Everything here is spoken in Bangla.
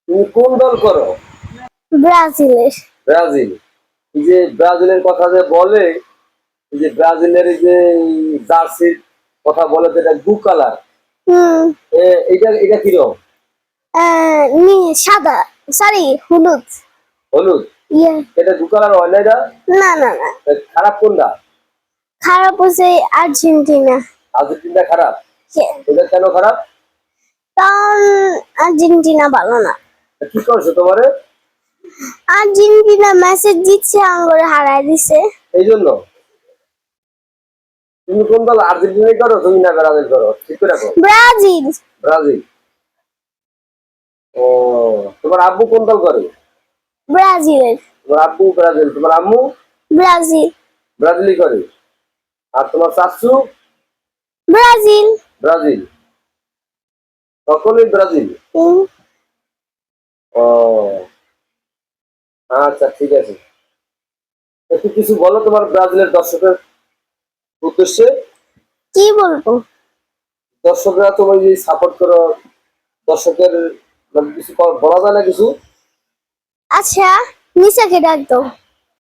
তুমি কোন দল করো? ব্রাজিলের। ব্রাজিল। এই যে ব্রাজিলের কথা যে বলে, এই যে ব্রাজিলের এই যে জার্সির কথা বলে যেটা ব্লু কালার, হুম। এটা এটা কিরকম? সাদা, সরি হলুদ। হলুদ? ইয়ে। এটা ব্লু কালার হয় না? এটা না না না, খারাপ কোনটা? খারাপ হচ্ছে আর্জেন্টিনা। আর্জেন্টিনা খারাপ? হ্যাঁ, এটা কেন খারাপ? কারণ আর্জেন্টিনা ভালো না। কি করছো তোমারে? আর্জেন্টিনা মেসেজ দিচ্ছে, আঙ্গুরে হারাই দিছে। এই জন্য তুমি কোন দল? আর্জেন্টিনা করো তুমি না ব্রাজিল করো? ঠিক করে রাখো। ব্রাজিল। ব্রাজিল। ও, তোমার আব্বু কোন দল করে? ব্রাজিলের। তোমার আব্বু ব্রাজিল, তোমার আম্মু ব্রাজিল। ব্রাজিলই করে। আর তোমার চাচু? ব্রাজিল। ব্রাজিল। সকলেই ব্রাজিল? হুম। ও আচ্ছা, ঠিক আছে। একটু কিছু বলো তোমার ব্রাজিলের দর্শকের উদ্দেশ্যে। কি বলবো? দর্শকরা তোমার যে সাপোর্ট করো, দর্শকের মানে কিছু বলা যায় না কিছু? আচ্ছা, নিশাকে ডাক দাও।